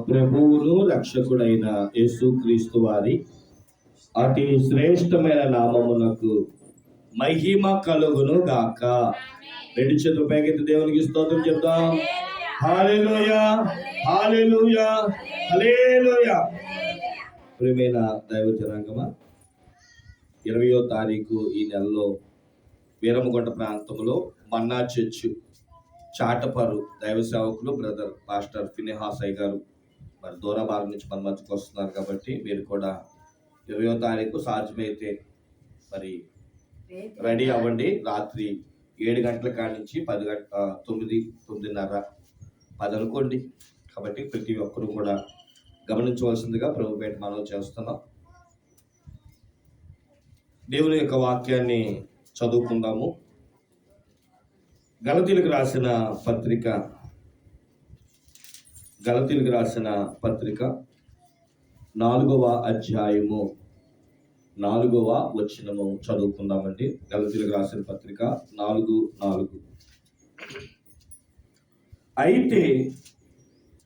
ప్రభువును రక్షకుడైన యేసుక్రీస్తు వారి అతి శ్రేష్టమైన నామమునకు మహిమ కలుగును గాక. రెండు చేతులు పైకెత్తి దేవునికి స్తోత్రం చెప్దాం. హల్లెలూయా, హల్లెలూయా, హల్లెలూయా. ప్రియమైన దైవ జనాంగమా, 20వ తారీఖు ఈ నెలలో వీరమగొండ ప్రాంతంలో మన్నా చర్చ్ చాటపరు దైవ సేవకులు బ్రదర్ పాస్టర్ ఫినెహాసయ్య గారు మరి దూరభారం నుంచి మన మధ్యకు వస్తున్నారు. కాబట్టి మీరు కూడా 20వ తారీఖు సాధ్యమైతే మరి రెడీ అవ్వండి. రాత్రి 7 గంటల కాడి నుంచి 10 గంటల 9:30 10 అనుకోండి. కాబట్టి ప్రతి ఒక్కరూ కూడా గమనించవలసిందిగా ప్రభుపేట మనం చేస్తున్నాం. దేవుని యొక్క వాక్యాన్ని చదువుకుందాము. గలతీలకు రాసిన పత్రిక 4వ అధ్యాయము 4వ వచనము చదువుకుందామండి. గలతీలకు రాసిన పత్రిక 4:4. అయితే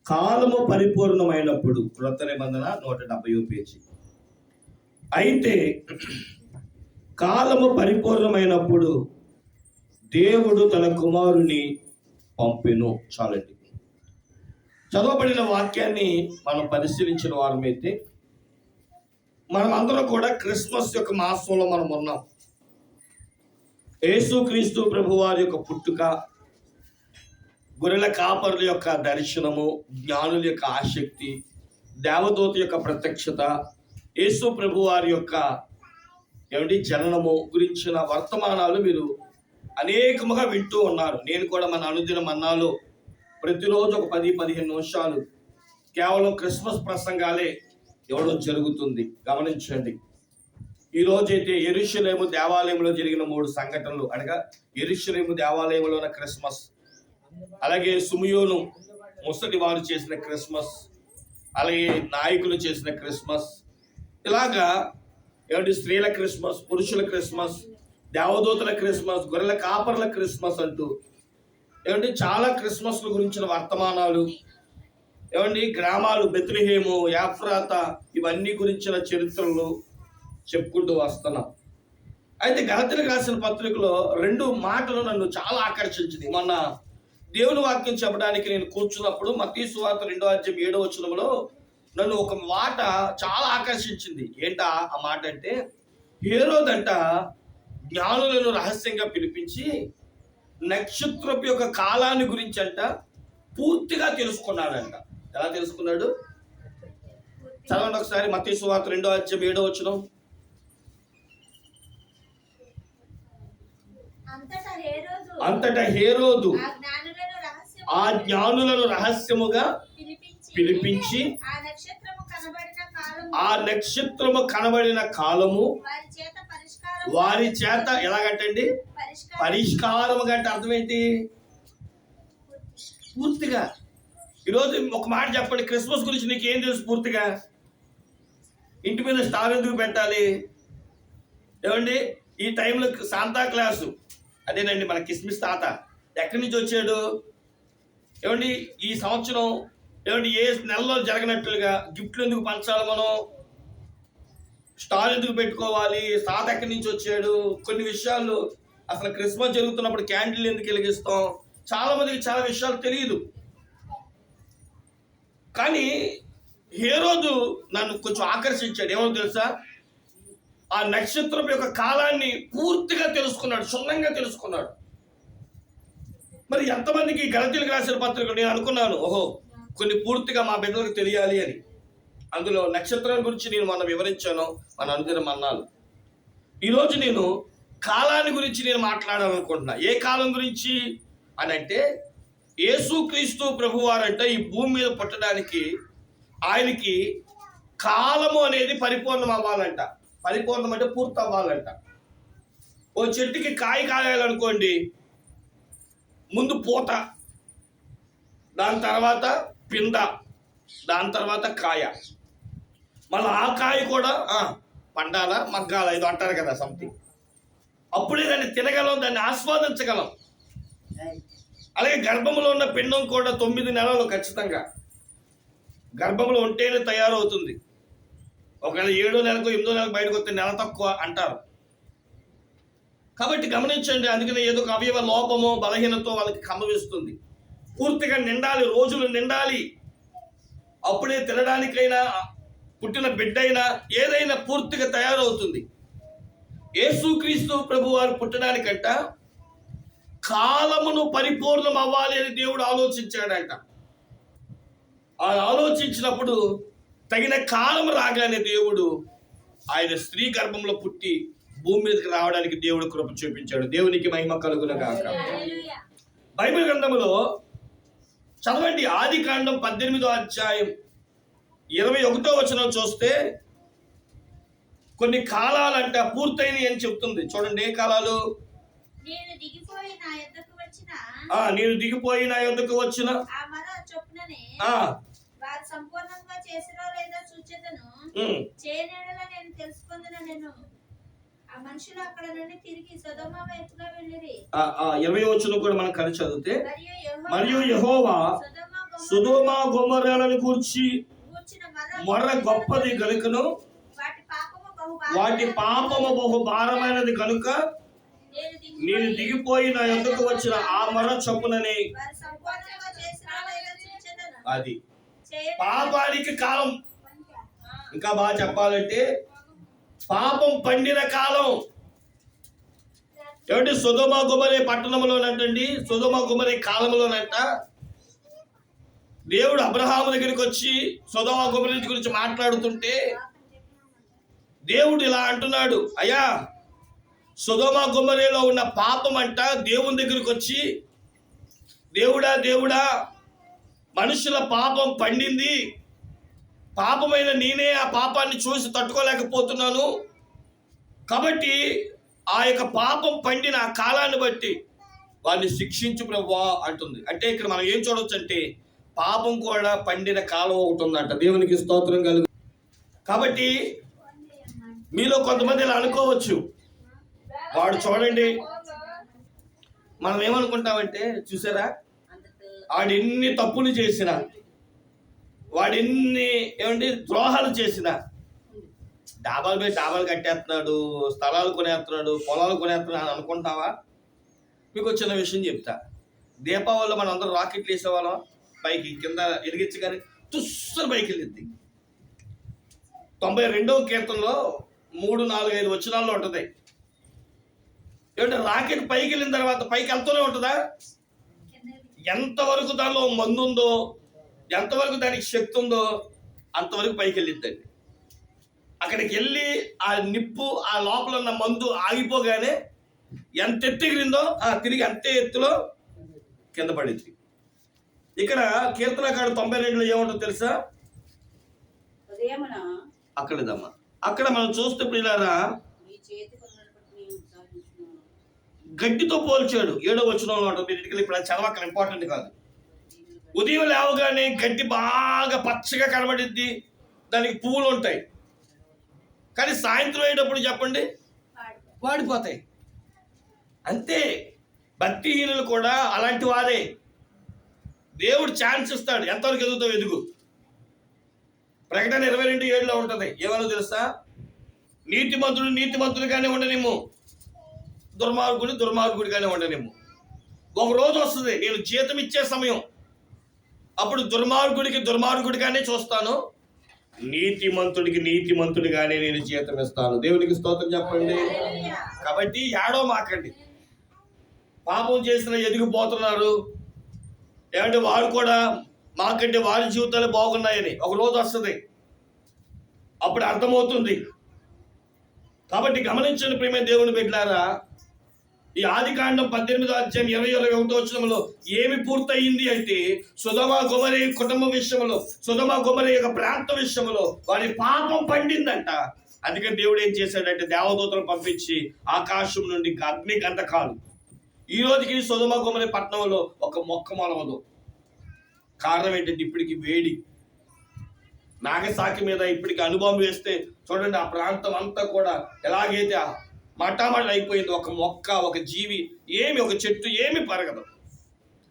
కాలము పరిపూర్ణమైనప్పుడు, క్రొత్త నిబంధన 170వ పేజీ. అయితే కాలము పరిపూర్ణమైనప్పుడు దేవుడు తన కుమారుని పంపెను. చాలండి. చదవబడిన వాక్యాన్ని మనం పరిశీలించిన వారమైతే మనం అందరం కూడా క్రిస్మస్ యొక్క మాసంలో మనం ఉన్నాం. యేసుక్రీస్తు ప్రభు వారి యొక్క పుట్టుక, గొర్రెల కాపరుల యొక్క దర్శనము, జ్ఞానుల యొక్క ఆసక్తి, దేవదూత యొక్క ప్రత్యక్షత, యేసు ప్రభు వారి యొక్క జననము గురించిన వర్తమానాలు మీరు అనేకముగా వింటూ ఉన్నారు. నేను కూడా మన అనుదిన మన్నాలో ప్రతిరోజు ఒక 10-15 నిమిషాలు కేవలం క్రిస్మస్ ప్రసంగాలే ఇవ్వడం జరుగుతుంది. గమనించండి. ఈరోజైతే యెరూషలేము దేవాలయంలో జరిగిన 3 సంఘటనలు, అనగా యెరూషలేము దేవాలయంలో ఉన్న క్రిస్మస్, అలాగే సుమియోను ముసలి వారు చేసిన క్రిస్మస్, అలాగే నాయకులు చేసిన క్రిస్మస్, ఇలాగా స్త్రీల క్రిస్మస్, పురుషుల క్రిస్మస్, దేవదూతల క్రిస్మస్, గొర్రెల కాపర్ల క్రిస్మస్ అంటూ చాలా క్రిస్మస్ల గురించిన వర్తమానాలు, గ్రామాలు బెత్లెహేము, యాఫ్రాత, ఇవన్నీ గురించిన చరిత్రలు చెప్పుకుంటూ వస్తున్నాం. అయితే గలతీలకు రాసిన పత్రికలో 2 మాటలు నన్ను చాలా ఆకర్షించింది. మొన్న దేవుని వాక్యం చెప్పడానికి నేను కూర్చున్నప్పుడు మత్తయి సువార్త 2వ అధ్యాయం 7వ వచనంలో నన్ను ఒక మాట చాలా ఆకర్షించింది. ఏంటా ఆ మాట అంటే, హేరోదంట జ్ఞానులను రహస్యంగా పిలిపించి నక్షత్రపు యొక్క కాలాన్ని గురించి అంట పూర్తిగా తెలుసుకున్నాడంట. ఎలా తెలుసుకున్నాడు? చదవండి ఒకసారి. మత్తయి సువార్త 2వ అధ్యాయం 7వ వచనం. అంతటా హేరోదు ఆ జ్ఞానులను రహస్యముగా పిలిపించి ఆ నక్షత్రము కనబడిన కాలము వారి చేత ఎలాగంటండి పరిష్కారము గంట. అర్థం ఏంటి? పూర్తిగా. ఈరోజు ఒక మాట చెప్పండి, క్రిస్మస్ గురించి నీకు ఏం తెలుసు? పూర్తిగా ఇంటి మీద స్టార్ ఎందుకు పెట్టాలి? ఈ టైంలో శాంతా క్లాసు, అదేనండి మన కిస్మిస్ తాత ఎక్కడి నుంచి వచ్చాడు? ఈ సంవత్సరం ఏ నెలలో జరగనట్లుగా గిఫ్ట్లు ఎందుకు పంచాలి? మనం స్టార్ ఎందుకు పెట్టుకోవాలి? తాత ఎక్కడి నుంచి వచ్చాడు? కొన్ని విషయాలు, అసలు క్రిస్మస్ జరుగుతున్నప్పుడు క్యాండిల్ ఎందుకు వెలిగిస్తాం? చాలా మందికి చాలా విషయాలు తెలియదు. కానీ హేరోదు నన్ను కొంచెం ఆకర్షించాడు. ఏమో తెలుసా? ఆ నక్షత్రం యొక్క కాలాన్ని పూర్తిగా తెలుసుకున్నాడు, క్షుణ్ణంగా తెలుసుకున్నాడు. మరి ఎంతమందికి గలతీలకు రాసిన పత్రిక నేను అనుకున్నాను, ఓహో కొన్ని పూర్తిగా మా బిడ్డలకు తెలియాలి అని. అందులో నక్షత్రాల గురించి నేను మొన్న వివరించాను మన అనుదిన మన్నాలు. ఈరోజు నేను కాలాన్ని గురించి నేను మాట్లాడాలనుకుంటున్నా. ఏ కాలం గురించి అని అంటే, యేసుక్రీస్తు ప్రభువారంట ఈ భూమి మీద పుట్టడానికి ఆయనకి కాలము అనేది పరిపూర్ణం అవ్వాలంట. పరిపూర్ణం అంటే పూర్తి అవ్వాలంట. ఓ చెట్టుకి కాయ కాయాలనుకోండి, ముందు పూత, దాని తర్వాత పింద, దాని తర్వాత కాయ, మళ్ళీ ఆ కాయ కూడా పండాలా మగ్గాల ఇది అంటారు కదా సంథింగ్. అప్పుడే దాన్ని తినగలం, దాన్ని ఆస్వాదించగలం. అలాగే గర్భంలో ఉన్న పిండం కూడా 9 నెలలు ఖచ్చితంగా గర్భంలో ఉంటేనే తయారవుతుంది. ఒకవేళ 7వ నెలకు 8వ నెలకు బయటకు వస్తే నెల తక్కువ అంటారు. కాబట్టి గమనించండి, అందుకనే ఏదో ఒక అవయవ లోపమో బలహీనతో వాళ్ళకి సంభవిస్తుంది. పూర్తిగా నిండాలి, రోజులు నిండాలి. అప్పుడే తినడానికైనా పుట్టిన బిడ్డైనా ఏదైనా పూర్తిగా తయారవుతుంది. యేసుక్రీస్తు ప్రభు వారు పుట్టడానికంట కాలమును పరిపూర్ణం అవ్వాలి అని దేవుడు ఆలోచించాడంట. ఆ ఆలోచించినప్పుడు తగిన కాలం రాగానే దేవుడు ఆయన స్త్రీ గర్భంలో పుట్టి భూమి మీదకి రావడానికి దేవుడు కృప చూపించాడు. దేవునికి మహిమ కలుగునగాక. బైబిల్ గ్రంథంలో చదవండి, ఆదికాండం 18వ అధ్యాయం 21వ వచనం చూస్తే కొన్ని కాలాలంట పూర్తయినాయి అని చెప్తుంది. చూడండి, ఏ కాలాలు? నేను దిగిపోయి నా యొద్దకు వచ్చిన వారు సంపూర్ణంగా చేసిరో లేదో చూచెదను. చేయనేడలా నేను తెలుసుకుందున నేను ఆ మనుషులు అక్కడ నుండి తిరిగి సొదొమ వైపుగా వెళ్ళిరి. 20వ వచనం కూడా మనం కలిసి చదివితే, మరియు యెహోవా సొదొమ గొమొర్రాలను గూర్చి మొర్ర గొప్పది గనుకను వాటి పాపము బహు భారమైనది కనుక నేను దిగిపోయి నా యొద్దకు వచ్చిన ఆ మొర్ర చొప్పునని. అది పాపానికి కాలం. ఇంకా బాగా చెప్పాలంటే పాపం పండిన కాలం. ఏమంటే సొదొమ గొమొర్రా పట్టణంలోనంటండి, సొదొమ గొమొర్రా కాలంలోనంట దేవుడు అబ్రహాము దగ్గరికి వచ్చి సొదొమ గొమొర్రా గురించి మాట్లాడుతుంటే దేవుడు ఇలా అంటున్నాడు, అయ్యా సొదొమ గొమొర్రాలో ఉన్న పాపం అంట దేవుని దగ్గరికి వచ్చి, దేవుడా మనుషుల పాపం పండింది, పాపమైన నేనే ఆ పాపాన్ని చూసి తట్టుకోలేకపోతున్నాను, కాబట్టి ఆ యొక్క పాపం పండిన ఆ కాలాన్ని బట్టి వారిని శిక్షించు ప్రభువా అంటుంది. అంటే ఇక్కడ మనం ఏం చూడవచ్చు అంటే పాపం కూడా పండిన కాలం ఒకటి ఉందంట. దేవునికి స్తోత్రం కలుగు. కాబట్టి మీలో కొంతమంది ఇలా అనుకోవచ్చు, వాడు చూడండి, మనం ఏమనుకుంటామంటే చూసారా, వాడెన్ని తప్పులు చేసినా, వాడెన్ని ద్రోహాలు చేసినా, డాబాలు మీద డాబాలు కట్టేస్తున్నాడు, స్థలాలు కొనేస్తున్నాడు, పొలాలు కొనేస్తున్నాడు అని అనుకుంటావా? మీకు చిన్న విషయం చెప్తా. దీపావళిలో మనం అందరం రాకెట్లు వేసేవాళ్ళం, పైకి కింద ఎలిగించగానే తుస్సలు పైకి వెళ్ళింది. 92వ కీర్తనలో 3, 4, 5 వచనాల్లో ఉంటుంది. ఏమంటే రాకెట్ పైకి వెళ్ళిన తర్వాత పైకి వెళ్తూనే ఉంటుందా? ఎంతవరకు దానిలో మందు ఉందో, ఎంతవరకు దానికి శక్తి ఉందో అంతవరకు పైకి వెళ్ళిద్దండి. అక్కడికి వెళ్ళి ఆ నిప్పు ఆ లోపల ఉన్న మందు ఆగిపోగానే ఎంత ఎత్తుగిరిందో తిరిగి అంతే ఎత్తులో కింద పడింది. ఇక్కడ కీర్తనకాడు 92లో ఏముంటుందో తెలుసా? అక్కడదమ్మా. అక్కడ మనం చూస్తే పిల్లారా గడ్డితో పోల్చాడు. 7వ వచనంలో ఉంటుంది. ఇప్పుడు చదవక్కడ ఇంపార్టెంట్ కాదు. ఉదయం లేవగానే గడ్డి బాగా పచ్చగా కనబడిద్ది, దానికి పువ్వులు ఉంటాయి. కానీ సాయంత్రం అయ్యేటప్పుడు చెప్పండి వాడిపోతాయి. అంతే భక్తిహీనులు కూడా అలాంటి వారే. దేవుడు ఛాన్స్ ఇస్తాడు, ఎంతవరకు ఎదుగుతావు ఎదుగు. ప్రకటన 22:7లో ఉంటుంది. ఏమన్నా తెలుసా? నీతిమంతుడు నీతిమంతుడిగానే ఉండనిమ్ము, దుర్మార్గుడిగానే ఉండనిమ్ము. ఒక రోజు వస్తుంది నేను జీతం ఇచ్చే సమయం, అప్పుడు దుర్మార్గుడిగానే చూస్తాను, నీతిమంతుడిగానే నేను జీతం ఇస్తాను. దేవునికి స్తోత్రం చెప్పండి. కాబట్టి ఏడో మాకండి, పాపం చేసిన ఎదిగిపోతున్నారు ఏమంటే వారు కూడా మాకంటే వారి జీవితాలు బాగున్నాయని ఒక రోజు వస్తుంది, అప్పుడు అర్థమవుతుంది. కాబట్టి గమనించండి ప్రియమైన దేవుని బిడ్డలారా, ఈ ఆదికాండం 18వ అధ్యాయం 20-21 వచనంలో ఏమి పూర్తయింది అంటే సొదొమ గొమొర్రా కుటుంబ విషయంలో, సొదొమ గొమొర్రా యొక్క ప్రాంత విషయంలో వారి పాపం పండిందంట. అందుకని దేవుడు ఏం చేశాడంటే దేవదూతలను పంపించి ఆకాశం నుండి అగ్ని గంధకాలు. ఈ రోజుకి సొదొమ గొమొర్రా పట్టణంలో ఒక మొక్క మొలవదు. కారణం ఏంటంటే ఇప్పటికి వేడి, నాగసాకి మీద ఇప్పటికి అనుభవం వేస్తే చూడండి, ఆ ప్రాంతం అంతా కూడా ఎలాగైతే మటామట అయిపోయింది. ఒక మొక్క, ఒక జీవి, ఒక చెట్టు ఏమి పెరగదు.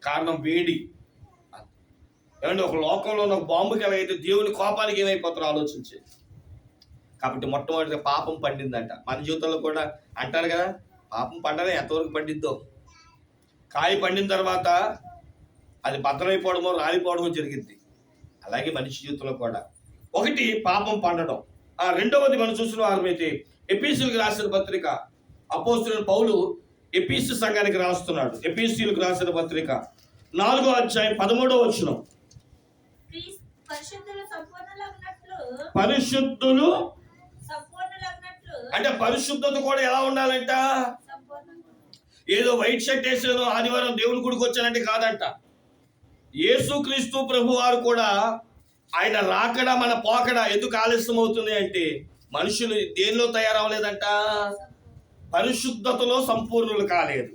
కారణం వేడి. ఏమంటే ఒక లోకంలో ఉన్న ఒక బాంబుకి ఎలాగైతే దేవుని కోపానికి ఏమైపోతారో ఆలోచించి. కాబట్టి మొట్టమొదటిగా పాపం పండిందంట. మన జీవితంలో కూడా అంటారు కదా, పాపం పండనే ఎంతవరకు పండిద్దో. కాయ పండిన తర్వాత అది బద్దలైపోవడమో రాలిపోవడమో జరిగింది. అలాగే మనిషి జీవితంలో కూడా ఒకటి పాపం పండడం. రెండవది మనం చూసిన వారమైతే ఎఫెసీయులకు రాసిన పత్రిక అపోస్తలుడైన పౌలు ఎఫెసు సంఘానికి రాస్తున్నాడు. ఎఫెసీయులకు రాసిన పత్రిక 4వ అధ్యాయం 13వ వచనం. పరిశుద్ధులు అంటే పరిశుద్ధత కూడా ఎలా ఉండాలంట? ఏదో వైట్ షర్ట్ వేసేదో ఆదివారం దేవుని గుడికి వచ్చానంటే కాదంట. యేసుక్రీస్తు ప్రభు వారు కూడా ఆయన రాకడ మన పోకడ ఎందుకు ఆలస్యం అవుతుంది అంటే మనుషులు దేనిలో తయారవలేదంట? పరిశుద్ధతలో సంపూర్ణులు కాలేదు.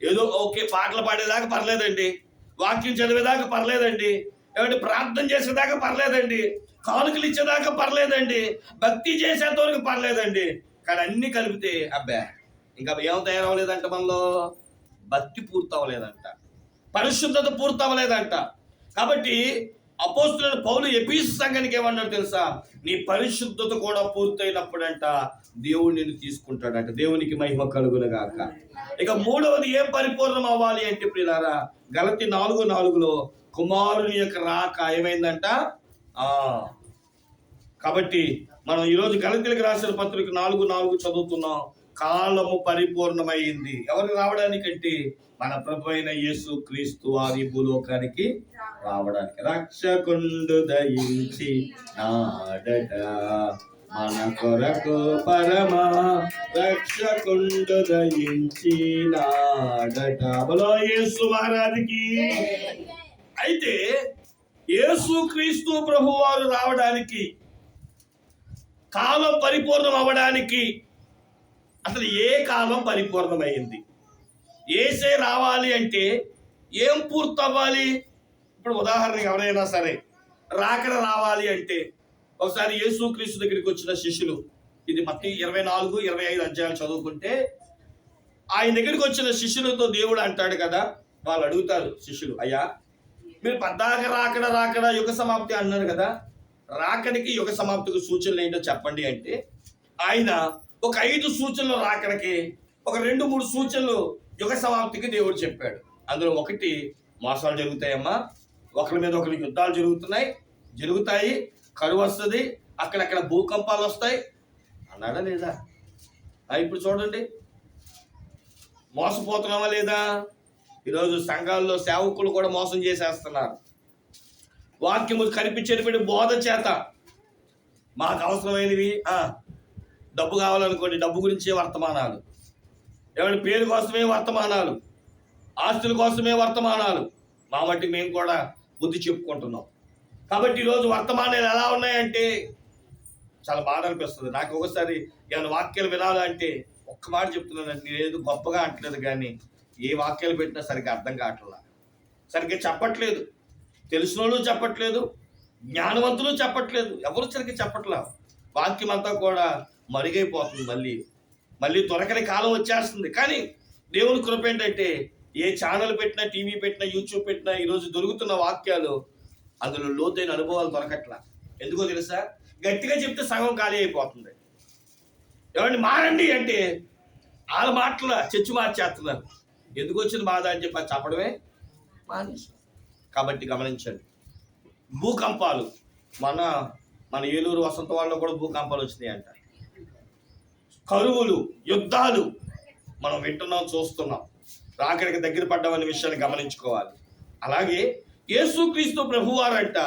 ఏదో ఓకే పాటలు పాడేదాకా పర్లేదండి, వాక్యం చదివేదాకా పర్లేదండి, ఏమంటే ప్రార్థన చేసేదాకా పర్లేదండి, కానుకలు ఇచ్చేదాకా పర్లేదండి, భక్తి చేసేంత వరకు పర్లేదండి. కానీ అన్ని కలిపితే అబ్బా ఇంకా ఏం తయారవలేదంట? మనలో భక్తి పూర్తవలేదంట, పరిశుద్ధత పూర్తవలేదంట. కాబట్టి అపోస్తలుడైన పౌలు ఎఫెసు సంఘానికి ఏమన్నాడు తెలుసా? నీ పరిశుద్ధత కూడా పూర్తయినప్పుడంట దేవుడు నిన్ను తీసుకుంటాడంట. దేవునికి మహిమ కలుగునుగాక. ఇక మూడవది ఏం పరిపూర్ణం అవ్వాలి అంటే ప్రియులారా, గలతీ 4:4 కుమారుని యొక్క రాక ఏమైందంట? కాబట్టి మనం ఈరోజు గలతీలకు రాసిన పత్రిక 4:4 చదువుతున్నాం. కాలము పరిపూర్ణమైంది. ఎవరికి రావడానికంటే మన ప్రభు అయిన యేసు క్రీస్తు వారి భూలోకానికి రావడానికి. రక్షకుండు దయించి నాడట మన కొరకు పరమ రక్షకుండు దయించి నాడట. బలో యేసు మహారాజుకి. అయితే యేసు క్రీస్తు ప్రభు వారు రావడానికి, కాలం పరిపూర్ణం అవ్వడానికి అసలు ఏ కాలం పరిపూర్ణమైంది? యేసే రావాలి అంటే ఏం పూర్తవ్వాలి? ఇప్పుడు ఉదాహరణకి ఎవరైనా సరే రాకడ రావాలి అంటే ఒకసారి యేసుక్రీస్తు దగ్గరికి వచ్చిన శిష్యులు, ఇది మత్తయి 24-25 అధ్యాయాలు చదువుకుంటే, ఆయన దగ్గరికి వచ్చిన శిష్యులతో దేవుడు అంటాడు కదా, వాళ్ళు అడుగుతారు శిష్యులు, అయ్యా మీరు పద్దాక రాకడ యుగ సమాప్తి అన్నారు కదా, రాకడికి యుగ సమాప్తికి సూచనలు ఏంటో చెప్పండి అంటే ఆయన ఒక 5 సూచనలు రాకడికి, ఒక 2-3 సూచనలు యుగ సమాప్తికి దేవుడు చెప్పాడు. అందులో ఒకటి, మోసాలు జరుగుతాయమ్మా, ఒకరి మీద ఒకరికి యుద్ధాలు జరుగుతాయి, కరువు వస్తుంది, అక్కడక్కడ భూకంపాలు వస్తాయి అన్నాడా లేదా? ఇప్పుడు చూడండి, మోసపోతున్నామా లేదా? ఈరోజు సంఘాల్లో సేవకులు కూడా మోసం చేసేస్తున్నారు. వాక్యము కనిపించేటువంటి బోధ చేత మాకు అవసరమైనవి, డబ్బు కావాలనుకోండి, డబ్బు గురించే వర్తమానాలు, ఏమంటే పేరు కోసమే వర్తమానాలు, ఆస్తుల కోసమే వర్తమానాలు. మా మట్టి మేము కూడా బుద్ధి చెప్పుకుంటున్నాం. కాబట్టి ఈరోజు వర్తమానాలు ఎలా ఉన్నాయంటే చాలా బాధ అనిపిస్తుంది నాకు. ఒకసారి ఏమైనా వాక్యాలు వినాలంటే ఒక్క మాట చెప్తున్నాను, నేనేదో గొప్పగా అంటలేదు, కానీ ఏ వాక్యాలు పెట్టినా సరిగ్గా అర్థం కావట్లా, సరిగ్గా చెప్పట్లేదు, తెలిసిన వాళ్ళు చెప్పట్లేదు, జ్ఞానవంతులు చెప్పట్లేదు, ఎవరు సరిగ్గా చెప్పట్లా. వాక్యం అంతా కూడా మరుగైపోతుంది, మళ్ళీ దొరకని కాలం వచ్చేస్తుంది. కానీ దేవుని కృప ఏంటంటే ఏ ఛానల్ పెట్టినా, టీవీ పెట్టినా, యూట్యూబ్ పెట్టినా ఈరోజు దొరుకుతున్న వాక్యాలు, అందులో లోతైన అనుభవాలు దొరకట్లా. ఎందుకో తెలుసా? గట్టిగా చెప్తే సగం ఖాళీ అయిపోతుంది. ఎవరిని మారండి అంటే వాళ్ళ మాటల చర్చి మార్చేస్తున్నారు. ఎందుకు వచ్చింది బాధ అని చెప్పి చెప్పడమే మానేసి. కాబట్టి గమనించండి, భూకంపాలు, మన ఏలూరు వసంత వాళ్ళలో కూడా భూకంపాలు వచ్చినాయి అంట, కరువులు, యుద్ధాలు మనం వింటున్నాం, చూస్తున్నాం. రాకడికి దగ్గర పడ్డామనే విషయాన్ని గమనించుకోవాలి. అలాగే యేసుక్రీస్తు ప్రభువారంట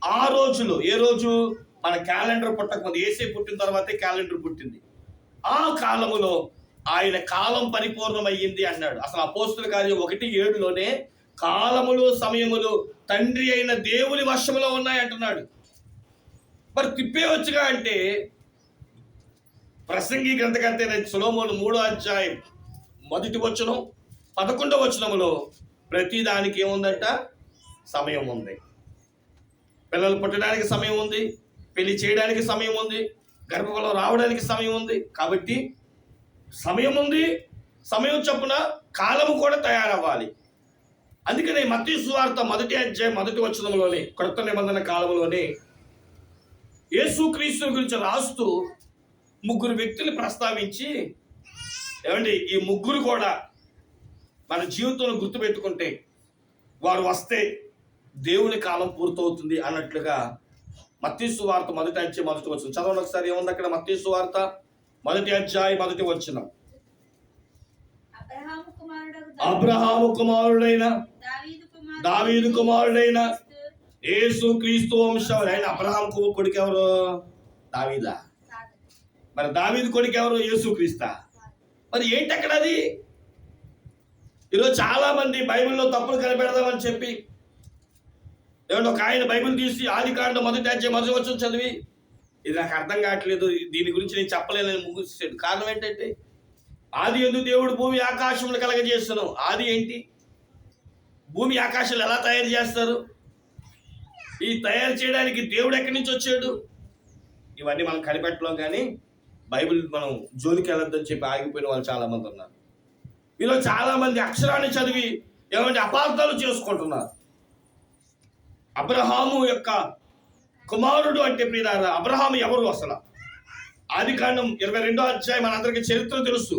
ఆ రోజులో, ఏ రోజు? మన క్యాలెండర్ పుట్టకముందు, యేసే పుట్టిన తర్వాతే క్యాలెండర్ పుట్టింది. ఆ కాలములో ఆయన కాలం పరిపూర్ణమయ్యింది అన్నాడు. అసలు అపోస్తుల కార్యం 1:7లోనే కాలములు సమయములు తండ్రి అయిన దేవుని వశములో ఉన్నాయి అంటున్నాడు. మరి తిప్పేవచ్చుగా అంటే ప్రసంగి గ్రంథకర్త సొలొమోను 3వ అధ్యాయం 1వ వచనం 11వ వచనములో ప్రతి దానికి ఏముందంట? సమయం ఉంది. పిల్లలు పుట్టడానికి సమయం ఉంది, పెళ్లి చేయడానికి సమయం ఉంది, గర్భఫలం రావడానికి సమయం ఉంది. కాబట్టి సమయం ఉంది, సమయం చొప్పున కాలము కూడా తయారవ్వాలి. అందుకనే మత్తయి సువార్త 1వ అధ్యాయం 1వ వచనంలోనే కొత్త నిబంధన కాలంలోనే యేసుక్రీస్తు గురించి రాస్తూ 3 వ్యక్తులు ప్రస్తావించి, ఏమండి ఈ 3 కూడా మన జీవితంలో గుర్తుపెట్టుకుంటే వారు వస్తే దేవుని కాలం పూర్తవుతుంది అన్నట్లుగా మత్తయి సువార్త 1వ అధ్యాయం 1వ వచనం చదవండి ఒకసారి. ఏముంది అక్కడ? మత్తయి సువార్త 1వ అధ్యాయం 1వ వచనం. అబ్రహాము కుమారుడైన దావీదు కుమారుడైన యేసుక్రీస్తు వంశం. ఆయన అబ్రహాము కొడుకు ఎవరు? దావీదా? మరి దావీదు కొడుకు ఎవరు? యేసుక్రీస్తా? మరి ఏంటి అక్కడ అది? ఈరోజు చాలా మంది బైబిల్లో తప్పులు కనిపెడదామని చెప్పి, ఏమంటే ఒక ఆయన బైబిల్ తీసి ఆదికాండం 1వ అధ్యాయం 1వ వచనం చదివి, ఇది నాకు అర్థం కావట్లేదు, దీని గురించి నేను చెప్పలేనని ముగిస్తాడు. కారణం ఏంటంటే, ఆది యందు దేవుడు భూమి ఆకాశములు కలగజేస్తాను. ఆది ఏంటి? భూమి ఆకాశాలు ఎలా తయారు చేస్తారు? ఈ తయారు చేయడానికి దేవుడు ఎక్కడి నుంచి వచ్చాడు? ఇవన్నీ మనం కనిపెట్టలేం. కానీ బైబిల్ మనం జోలికి వెళ్ళొద్దని చెప్పి ఆగిపోయిన వాళ్ళు చాలా మంది ఉన్నారు. వీళ్ళు చాలా మంది అక్షరాన్ని చదివి ఏమంటే అపార్థాలు చేసుకుంటున్నారు. అబ్రహాము యొక్క కుమారుడు అంటే ప్రియులారా, అబ్రహాము ఎవరు అసలు? ఆదికాండం 22వ అధ్యాయం మనందరికీ చరిత్ర తెలుసు.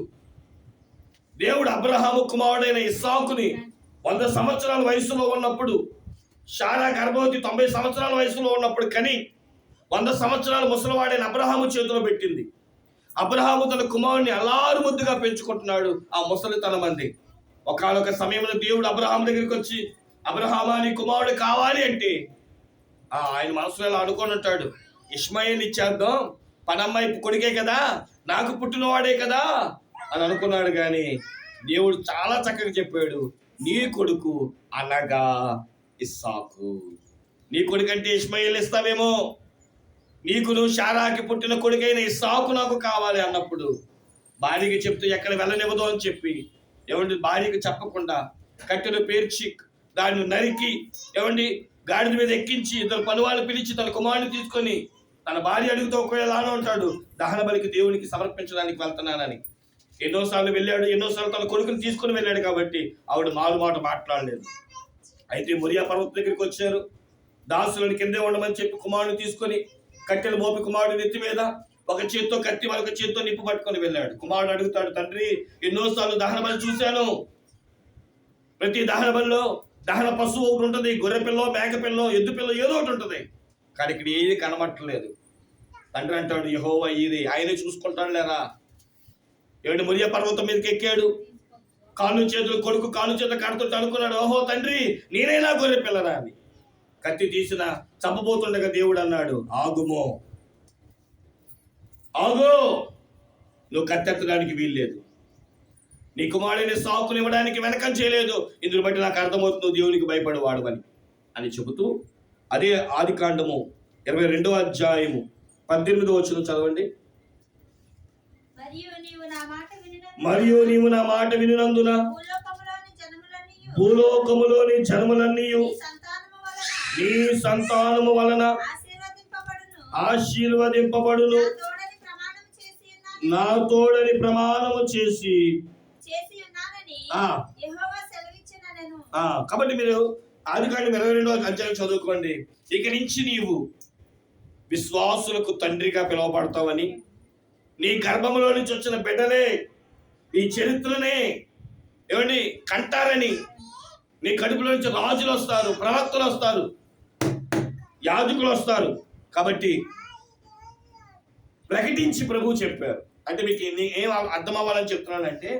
దేవుడు అబ్రహాము కుమారుడైన ఇస్సాకుని 100 సంవత్సరాల వయసులో ఉన్నప్పుడు, శారా గర్భవతి 90 సంవత్సరాల వయసులో ఉన్నప్పుడు కని 100 సంవత్సరాల ముసలివాడైన అబ్రహాము చేతిలో పెట్టింది. అబ్రహాము తన కుమారుడిని అల్లారు ముద్దుగా పెంచుకుంటున్నాడు ఆ ముసలితనం అంది. ఒకానొక సమయంలో దేవుడు అబ్రహాము దగ్గరికి వచ్చి, అబ్రహామా నీ కుమారుడు కావాలి అంటే, ఆయన మనసులో ఎలా అనుకొని ఉంటాడు, ఇష్మాయిల్ ఇచ్చేద్దాం, పనమ్మాయి కొడుకే కదా, నాకు పుట్టినవాడే కదా అని అనుకున్నాడు. కానీ దేవుడు చాలా చక్కగా చెప్పాడు, నీ కొడుకు అనగా ఇస్సాకు. నీ కొడుకు అంటే ఇష్మాయిల్ ఇస్తావేమో, నీకు నువ్వు శారాకి పుట్టిన కొడుకైన ఇస్సాకు నాకు కావాలి అన్నప్పుడు భార్యకి చెప్తూ ఎక్కడ వెళ్ళనివ్వదు అని చెప్పి, ఏమండి భార్యకి చెప్పకుండా కట్టెలు పేర్చి దాన్ని నరికి, ఏమండి గాడిద మీద ఎక్కించి 2 పనివాళ్ళు పిలిచి తన కుమారుని తీసుకొని, తన భార్య అడుగుతూ ఒకవేళ ఉంటాడు, దహన బలికి దేవునికి సమర్పించడానికి వెళ్తున్నానని ఎన్నోసార్లు వెళ్ళాడు. ఎన్నోసార్లు తన కొడుకుని తీసుకుని వెళ్ళాడు. కాబట్టి ఆవిడ మాట మాట్లాడలేదు. అయితే మొరియా పర్వతం దగ్గరికి వచ్చారు. దాసులను కిందే ఉండమని చెప్పి కుమారుని తీసుకొని కట్టెలు మోపి కుమారుడు నెత్తి మీద ఒక చేత్తో కత్తి మరొక చేత్తో నిప్పు పట్టుకొని వెళ్ళాడు. కుమారుడు అడుగుతాడు, తండ్రి ఎన్నోసార్లు దహన బలి చూశాను, ప్రతి దహన బలిలో దహన పశువు ఒకటి ఉంటుంది, గొర్రె పిల్లో, మేక పిల్లో, ఎద్దు పిల్లో ఏదో ఒకటి ఉంటుంది, కానీ ఇక్కడ ఏది కనబట్టలేదు. తండ్రి అంటాడు, యెహోవా ఇది ఆయనే చూసుకుంటాడు లేరా. ఏడు మొరియా పర్వతం మీదకి ఎక్కాడు. కాళ్ళు చేతులు కొడుకు కాళ్ళు చేతులు కడుతుంటే అనుకున్నాడు, ఓహో తండ్రి నేనైనా గొర్రె పిల్లరా అని. కత్తి తీసిన చంపబోతుండగా దేవుడు అన్నాడు, ఆగుమో, ఆగు, నువ్వు కత్తెత్తడానికి వీల్లేదు, నీ కుమారుడిని సాకునివ్వడానికి వెనకం చేయలేదు. ఇందుని బట్టి నాకు అర్థమవుతుంది దేవునికి భయపడేవాడు అని చెబుతూ, అదే ఆదికాండము 22వ అధ్యాయము 18వ వచనం చదవండి. మరియు నీవు నా మాట వినినందున భూలోకములోని జనములన్నీ నీ సంతానము వలన ఆశీర్వదింపబడును, నా తోడని ప్రమాణము చేసి. కాబట్టి మీరు ఆదికాండం 22వ అధ్యాయం చదువుకోండి. ఇక నుంచి నీవు విశ్వాసులకు తండ్రిగా పిలువబడతావని, నీ గర్భంలో నుంచి వచ్చిన బిడ్డలే ఈ చరిత్రనే ఏమండి కంటారని, నీ కడుపులో నుంచి రాజులు వస్తారు, ప్రవక్తలు వస్తారు, యాజకులు వస్తారు. కాబట్టి ప్రకటించి ప్రభు చెప్పారు. అంటే మీకు ఏం అర్థం అవ్వాలని చెప్తున్నానంటే,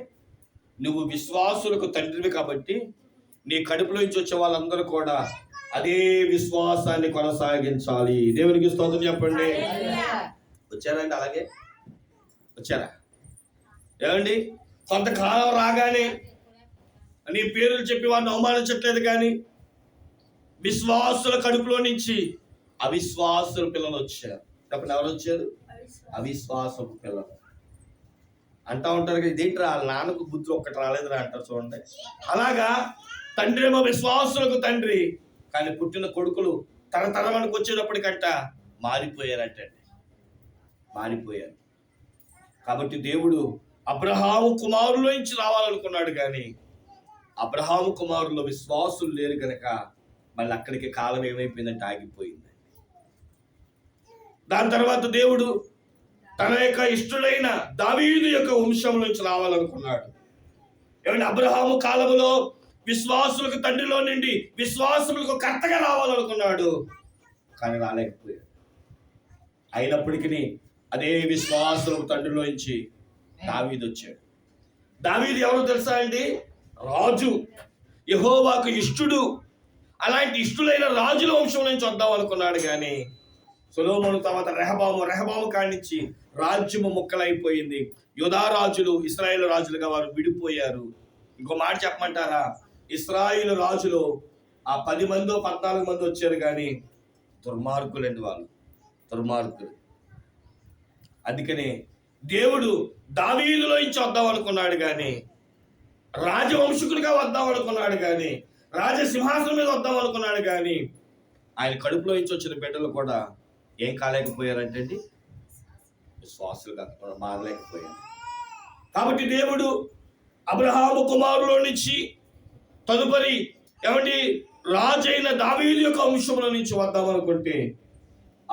నువ్వు విశ్వాసులకు తండ్రివి కాబట్టి నీ కడుపులో నుంచి వచ్చే వాళ్ళందరూ కూడా అదే విశ్వాసాన్ని కొనసాగించాలి. దేవునికి స్తోత్రం చెప్పండి. వచ్చారండి? అలాగే వచ్చారా? ఏమండి కొంతకాలం రాగానే నీ పేర్లు చెప్పి వారిని అవమానించట్లేదు, కానీ విశ్వాసుల కడుపులో నుంచి అవిశ్వాసుల పిల్లలు వచ్చారు. చెప్పండి, ఎవరు వచ్చారు? అవిశ్వాసపు పిల్లలు. అంటా ఉంటారు కదా, ఇదేంటి వాళ్ళ నాన్నకు బుద్ధి ఒక్కటి రాలేదురా అంటారు చూడండి. అలాగా తండ్రి ఏమో విశ్వాసులకు తండ్రి, కానీ పుట్టిన కొడుకులు తరతరమనికి వచ్చేటప్పటికంట మారిపోయారంటండి, మారిపోయారు. కాబట్టి దేవుడు అబ్రహాము కుమారులో నుంచి రావాలనుకున్నాడు, కానీ అబ్రహాము కుమారులు విశ్వాసులు లేరు కనుక మళ్ళీ అక్కడికి కాలం ఏమైపోయిందంటే ఆగిపోయింది. దాని తర్వాత దేవుడు తన యొక్క ఇష్టడైన దావీదు యొక్క వంశం నుంచి రావాలనుకున్నాడు. ఏమంటే అబ్రహాము కాలంలో విశ్వాసులకు తండ్రిలో నుండి విశ్వాసులకు కర్తగా రావాలనుకున్నాడు, కానీ రాలేకపోయాడు. అయినప్పటికీ అదే విశ్వాసులకు తండ్రిలో నుంచి దావీదు వచ్చాడు. దావీదు ఎవరో తెలుసా అండి? రాజు, యెహోవాకు ఇష్టుడు. అలాంటి ఇష్టులైన రాజుల వంశం నుంచి వద్దాం అనుకున్నాడు, కానీ సొలొమోను తర్వాత రెహబాము కానించి రాజ్యము ముక్కలైపోయింది. యూదా రాజులు ఇశ్రాయేలు రాజులుగా వారు విడిపోయారు. ఇంకో మాట చెప్పమంటారా? ఇశ్రాయేలు రాజులు ఆ 10 మందో 14 మంది వచ్చారు, కానీ దుర్మార్గులండి వాళ్ళు, దుర్మార్గులు. అందుకనే దేవుడు దావీదులో నుంచి వద్దాం అనుకున్నాడు, కానీ రాజవంశకులుగా వద్దాం అనుకున్నాడు, కానీ రాజసింహాసనం మీద వద్దాం అనుకున్నాడు, కానీ ఆయన కడుపులో నుంచి వచ్చిన బిడ్డలు కూడా ఏం కాలేకపోయారంటే అండి, విశ్వాసులుగా మారలేకపోయారు. కాబట్టి దేవుడు అబ్రహాము కుమారులో నుంచి తదుపరి ఏమండి రాజైన దావీదు యొక్క వంశంలో నుంచి వద్దాం అనుకుంటే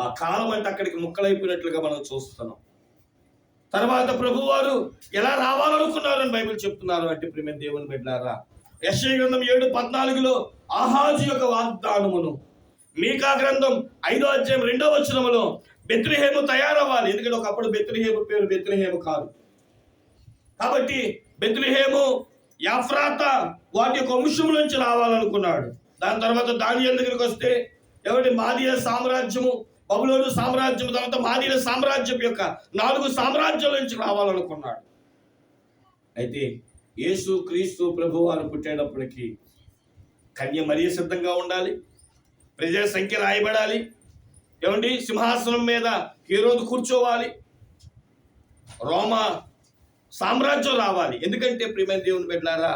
ఆ కాలం అంటే అక్కడికి ముక్కలైపోయినట్లుగా మనం చూస్తున్నాం. తర్వాత ప్రభువారు ఎలా రావాలనుకున్నారని బైబిల్ చెప్తున్నారు అంటే ప్రియమైన దేవుని బిడ్డలారా, యెషయా గ్రంథం 7:14 ఆహాజు యొక్క వాగ్దానమును, మీకా గ్రంథం 5వ అధ్యాయం 2వ వచనములో బెత్లెహేము తయారవ్వాలి. ఎందుకంటే ఒకప్పుడు బెత్లెహేము పేరు బెత్లెహేము కాదు. కాబట్టి బెత్లెహేము, యాఫ్రాతా వాటి యొక్క వంశం నుంచి రావాలనుకున్నాడు. దాని తర్వాత దానియేలు దగ్గరికి వస్తే ఎవరి మాదీయ సామ్రాజ్యము, బబులోను సామ్రాజ్యం, తర్వాత మాదీయ సామ్రాజ్యం యొక్క 4 సామ్రాజ్యాల నుంచి రావాలనుకున్నాడు. అయితే యేసు క్రీస్తు ప్రభు వారు పుట్టేటప్పటికి కన్య మరియ సిద్ధంగా ఉండాలి, ప్రజల సంఖ్య రాయబడాలి, ఏమండి సింహాసనం మీద హేరోదు కూర్చోవాలి, రోమా సామ్రాజ్యం రావాలి. ఎందుకంటే ప్రియమైన దేవుని బిడ్డలారా,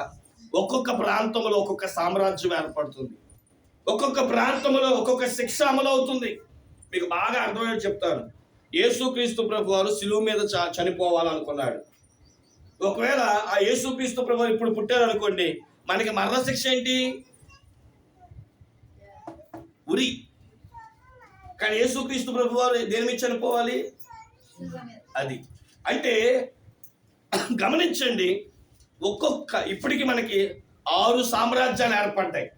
ఒక్కొక్క ప్రాంతంలో ఒక్కొక్క సామ్రాజ్యం ఏర్పడుతుంది, ఒక్కొక్క ప్రాంతంలో ఒక్కొక్క శిక్ష అమలు అవుతుంది. మీకు బాగా అర్థమయ్యేది చెప్తాను. యేసుక్రీస్తు ప్రభు వారు శిలువ మీద చనిపోవాలనుకున్నాడు. ఒకవేళ ఆ యేసుక్రీస్తు ప్రభు ఇప్పుడు పుట్టారు అనుకోండి, మనకి మరణ శిక్ష ఏంటి? ఉరి. కానీ యేసుక్రీస్తు ప్రభు వారు దేని మీద చనిపోవాలి? అది అంటే గమనించండి, ఇప్పటికి మనకి 6 సామ్రాజ్యాలు ఏర్పడ్డాయి.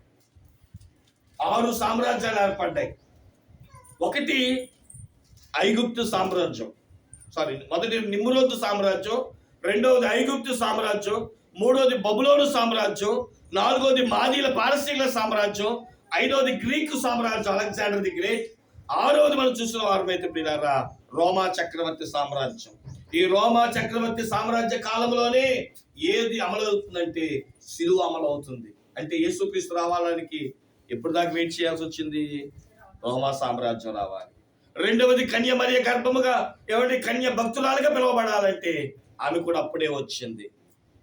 6 సామ్రాజ్యాలు ఏర్పడ్డాయి. ఒకటి ఐగుప్తు సామ్రాజ్యం, మొదటి నిమ్రోదు సామ్రాజ్యం, రెండవది ఐగుప్తు సామ్రాజ్యం, మూడవది బబులోను సామ్రాజ్యం, నాలుగవది మాదీల పారసీకుల సామ్రాజ్యం, ఐదవది గ్రీకు సామ్రాజ్యం అలెగ్జాండర్ ది గ్రేట్, ఆరవది మనం చూసిన వారమైతే ప్రియులారా రోమా చక్రవర్తి సామ్రాజ్యం. ఈ రోమా చక్రవర్తి సామ్రాజ్య కాలంలోనే ఏది అమలవుతుందంటే శిలువ అమలు అవుతుంది. అంటే యేసుక్రీస్తు రావాలని ఎప్పుడు దాకా వెయిట్ చేయాల్సి వచ్చింది? రోమా సామ్రాజ్యం రావాలి. రెండవది కన్య మరియ గర్భముగా ఎవరి కన్య భక్తురాలుగా పిలువబడాలంటే ఆమె కూడా అప్పుడే వచ్చింది.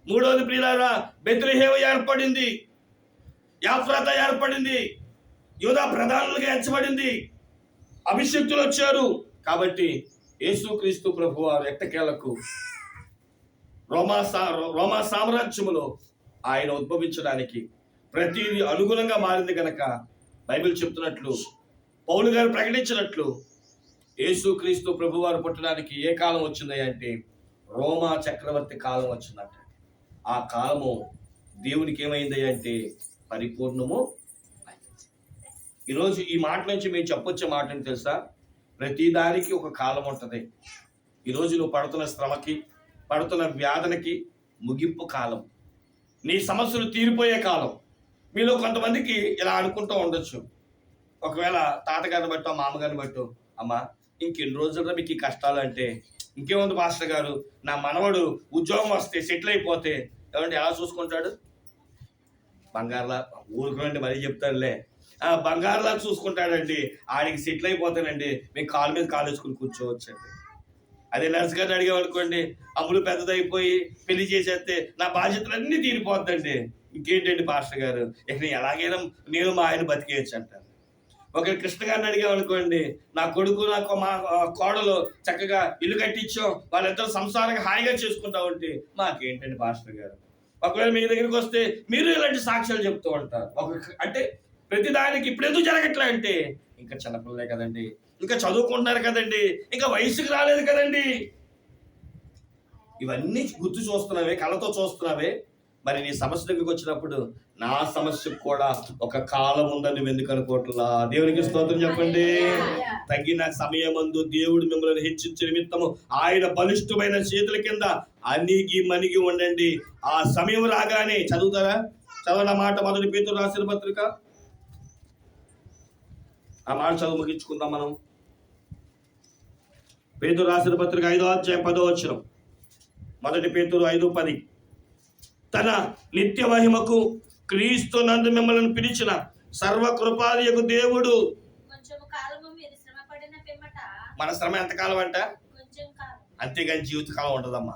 మూడవది ప్రియులారా బెత్లెహేము ఏర్పడింది, యాఫ్రాతా ఏర్పడింది, యూదా ప్రధానులుగా ఎంచబడింది, అభిషిక్తులు వచ్చారు. కాబట్టి యేసుక్రీస్తు ప్రభు వారు ఎట్టకేలకు రోమా సామ్రాజ్యములో ఆయన ఉద్భవించడానికి ప్రతిదీ అనుగుణంగా మారింది కనుక బైబిల్ చెప్తున్నట్లు, పౌలు గారు ప్రకటించినట్లు యేసుక్రీస్తు ప్రభు వారు పుట్టడానికి ఏ కాలం వచ్చింది అంటే రోమా చక్రవర్తి కాలం వచ్చిందంట. ఆ కాలము దేవునికి ఏమైంది అంటే పరిపూర్ణము. ఈరోజు ఈ మాట నుంచి మేము చెప్పొచ్చే మాట అని తెలుసా? ప్రతిదానికి ఒక కాలం ఉంటుంది. ఈరోజు నువ్వు పడుతున్న శ్రమకి, పడుతున్న వ్యాధనకి ముగింపు కాలం, నీ సమస్యలు తీరిపోయే కాలం. మీలో కొంతమందికి ఇలా అనుకుంటూ ఉండొచ్చు, ఒకవేళ తాతగారిని బట్టో మామగారిని బట్టో, అమ్మా ఇంకెన్ని రోజుల్లో మీకు ఈ కష్టాలు అంటే, ఇంకేముంది పాస్టర్ గారు, నా మనవడు ఉద్యోగం వస్తే సెటిల్ అయిపోతే ఏమంటే ఎలా చూసుకుంటాడు? బంగారులా ఊరుకోండి, మరీ చెప్తారులే, బంగారులా చూసుకుంటాడండి, ఆడికి సెటిల్ అయిపోతానండి, మేము కాలు మీద కాలు వేసుకుని కూర్చోవచ్చండి. అదే నర్స్ గారిని అడిగామనుకోండి, అమ్ములు పెద్దదైపోయి పెళ్లి చేసేస్తే నా బాధ్యతలన్నీ తీరిపోద్దండి, ఇంకేంటండి పాస్టర్ గారు, ఇక ఎలాగైనా నేను మా ఆయన బతికేయచ్చు అంటారు. ఒకరి కృష్ణ గారిని అడిగామనుకోండి, నా కొడుకు నాకు మా కోడలు చక్కగా ఇల్లు కట్టించాం, వాళ్ళిద్దరు సంసారంగా హాయిగా చేసుకుంటా ఉంటే మాకేంటండి పాస్టర్ గారు, ఒకవేళ మీ దగ్గరికి వస్తే మీరు ఇలాంటి సాక్ష్యాలు చెప్తూ ఉంటారు. అంటే ప్రతిదానికి ఇప్పుడు ఎందుకు జరగట్లే అంటే ఇంకా చిన్నపిల్లలే కదండి, ఇంకా చదువుకుంటున్నారు కదండి, ఇంకా వయసుకి రాలేదు కదండి. ఇవన్నీ గుర్తు చూస్తున్నావే, కళ్ళతో చూస్తున్నావే. మరి నీ సమస్య దగ్గరికి వచ్చినప్పుడు నా సమస్యకు కూడా ఒక కాలం ఉందని నువ్వు ఎందుకు అనుకోవట్లా? దేవునికి స్తోత్రం చెప్పండి. తగిన సమయమందు దేవుడు మిమ్మల్ని హెచ్చించే నిమిత్తము ఆయన బలిష్టమైన చేతుల కింద అణిగి మణిగి ఉండండి. ఆ సమయం రాగానే చదువుతారా? చదవన మాట 1 పేతురు రాసిన పత్రిక, ఆ మాట చదువు ముగించుకుందాం మనం. పేతురు రాసిన పత్రిక 5వ అధ్యాయం 10వ వచనం. 1 పేతురు 5:10. తన నిత్య మహిమకు క్రీస్తు నందు మిమ్మల్ని పిలిచిన సర్వకృపాదియగు దేవుడు. మన శ్రమ ఎంతకాలం అంట? అంతేగాని జీవితకాలం ఉండదమ్మా.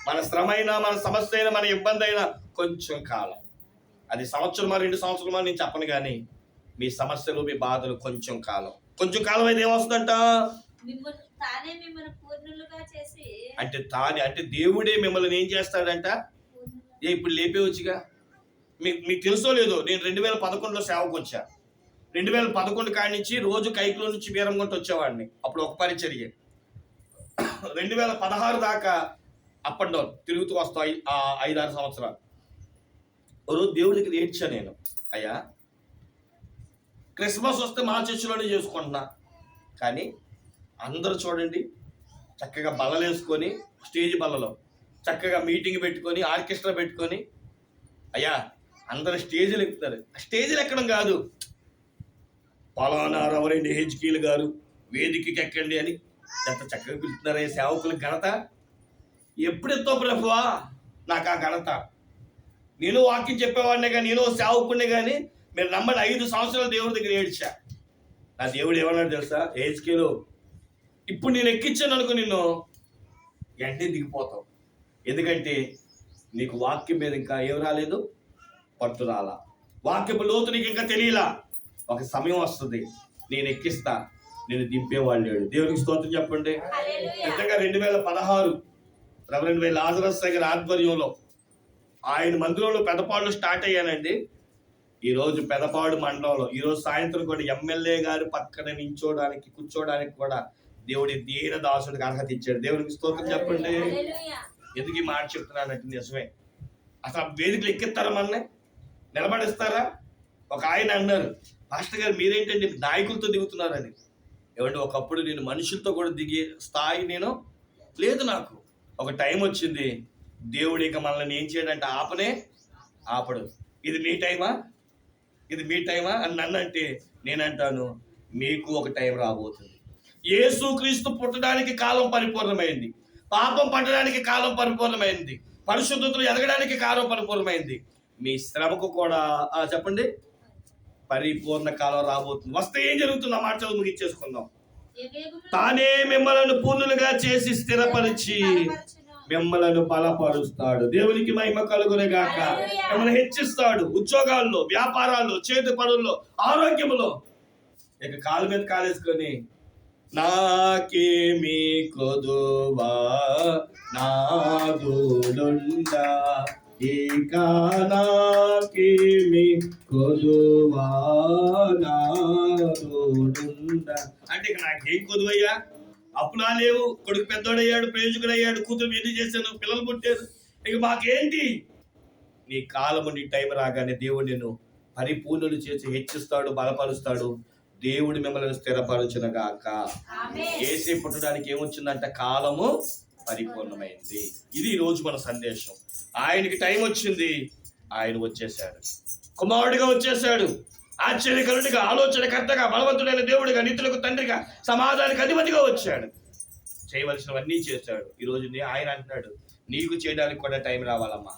మన శ్రమ అయినా, మన సమస్య అయినా, మన ఇబ్బంది అయినా కొంచెం కాలం. అది సంవత్సరం 2 సంవత్సరాలు నేను చెప్పను, కానీ మీ సమస్యలు, మీ బాధలు కొంచెం కాలం. కొంచెం కాలం అయితే ఏమొస్తుందంట? అంటే దేవుడే మిమ్మల్ని ఏం చేస్తాడంట? ఇప్పుడు లేపేవచ్చుగా. మీకు తెలుసో లేదో, నేను 2011లో సేవకు వచ్చా. 2011 కాడి నుంచి రోజు కైకులో నుంచి వీరంగుంట వచ్చేవాడిని. అప్పుడు ఒక పరిచర్య. 2016 దాకా అప్ అండ్ డౌన్ తిరుగుతూ వస్తా 5-6 సంవత్సరాలు. రోజు దేవుడికి ఏడ్చా నేను, అయ్యా క్రిస్మస్ వస్తే మా చర్చిలోనే చేసుకుంటున్నా, కానీ అందరూ చూడండి చక్కగా బల్లలు వేసుకొని, స్టేజ్ బల్లలో చక్కగా మీటింగ్ పెట్టుకొని, ఆర్కెస్ట్రా పెట్టుకొని, అయ్యా అందరు స్టేజ్లు ఎక్కుతారు. స్టేజ్లు ఎక్కడం కాదు, పలానా రెవరెండ్ హెచ్కీలు గారు వేదికకి ఎక్కండి అని ఎంత చక్కగా పిలుస్తున్నారే సేవకుల ఘనత. ఎప్పుడెత్తో ప్రభువా నాకు ఆ ఘనత. నేను వాక్యం చెప్పేవాడినే కానీ, నేను సేవకుడినే కానీ, మీరు నమ్మని 5 సంవత్సరాలు దేవుడి దగ్గర ఏడ్చా. నా దేవుడు ఏమన్నాడు తెలుసా? హెచ్కీలు ఇప్పుడు నేను ఎక్కించాను అనుకో, నిన్ను వెంటనే దిగిపోతావు. ఎందుకంటే నీకు వాక్యం మీద ఇంకా ఏం రాలేదు, పట్టు రాలా, వాక్యపు లోతు నీకు ఇంకా తెలియలా. ఒక సమయం వస్తుంది, నేను ఎక్కిస్తా, నేను దింపేవాళ్ళు లేడు. దేవునికి స్తోత్రం చెప్పండి. నిజంగా 2016 రెవరెండ్ లాజరస్ దగ్గర ఆధ్వర్యంలో ఆయన మందిరంలో పెదపాడులో స్టార్ట్ అయ్యానండి. ఈరోజు పెదపాడు మండలంలో ఈరోజు సాయంత్రం కూడా ఎమ్మెల్యే గారి పక్కన నించోడానికి, కూర్చోడానికి కూడా దేవుడి దీన దాసుడికి అర్హత ఇచ్చాడు. దేవునికి స్తోత్రం చెప్పండి. ఎందుకు ఈ మాట చెప్తున్నానంటే నిజమే. అసలు వేదికలు ఎక్కిస్తారా? మనల్ని నిలబడిస్తారా? ఒక ఆయన అన్నారు, పాస్టర్ గారు మీరేంటండి నాయకులతో దిగుతున్నారని. ఏమంటే ఒకప్పుడు నేను మనుషులతో కూడా దిగే స్థాయి నేను లేదు. నాకు ఒక టైం వచ్చింది, దేవుడు ఇక మనల్ని ఏం చేయడంటే ఆపడు. ఇది నీ టైమా, ఇది మీ టైమా అని నన్ను అంటే నేనంటాను, మీకు ఒక టైం రాబోతుంది. యేసుక్రీస్తు పుట్టడానికి కాలం పరిపూర్ణమైంది, పాపం పట్టడానికి కాలం పరిపూర్ణమైంది, పరిశుద్ధతలు ఎదగడానికి కాలం పరిపూర్ణమైంది. మీ శ్రమకు కూడా చెప్పండి పరిపూర్ణ కాలం రాబోతుంది. వస్తే ఏం జరుగుతుంది? ఆ మాట చదువు ముగించేసుకుందాం. తానే మిమ్మల్ని పూర్ణులుగా చేసి స్థిరపరిచి మిమ్మల్ని బలపరుస్తాడు. దేవునికి మహిమ కలుగునేగాక. మిమ్మల్ని హెచ్చిస్తాడు. ఉద్యోగాల్లో, వ్యాపారాల్లో, చేతి పనుల్లో, ఆరోగ్యంలో. ఇక కాలు మీద కాలేసుకొని నాకేమి కొదువా నాదుడుండా, ఇక నాకేమి కొదువా నాదుడుండా. అంటే ఇక నాకేం కొదువయ్యా? అప్పులా లేవు, కొడుకు పెద్దోడయ్యాడు, ప్రయోజకుడు అయ్యాడు, కూతురు ఎన్ని చేశాను, పిల్లలు పుట్టారు, ఇక మాకేంటి? నీ కాలము, నీ టైం రాగానే దేవుడు నిన్ను పరిపూర్ణులు చేసి హెచ్చిస్తాడు, బలపరుస్తాడు. దేవుడు మిమ్మల్ని స్థిరపరచునుగాక. యేసే పుట్టడానికి ఏమొచ్చిందంట? కాలము పరిపూర్ణమైంది. ఇది ఈరోజు మన సందేశం. ఆయనకి టైం వచ్చింది, ఆయన వచ్చేసాడు, కుమారుడిగా వచ్చేసాడు, ఆశ్చర్యకరుడిగా, ఆలోచనకర్తగా, బలవంతుడైన దేవుడిగా, నిత్యులకు తండ్రిగా, సమాజానికి అధిపతిగా వచ్చాడు. చేయవలసినవన్నీ చేశాడు. ఈరోజు ఆయన అంటున్నాడు, నీకు చేయడానికి కూడా టైం రావాలమ్మా.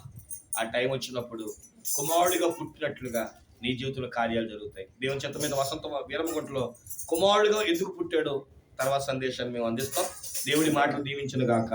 ఆ టైం వచ్చినప్పుడు కుమారుడిగా పుట్టినట్లుగా నీ జీవితంలో కార్యాలు జరుగుతాయి. దేవుని చెత్త మీద వసంత వీరమగుంటలో కుమారుడిగా ఎందుకు పుట్టాడో తర్వాత సందేశాన్ని మేము అందిస్తాం. దేవుడి మాటలు దీవించును గాక.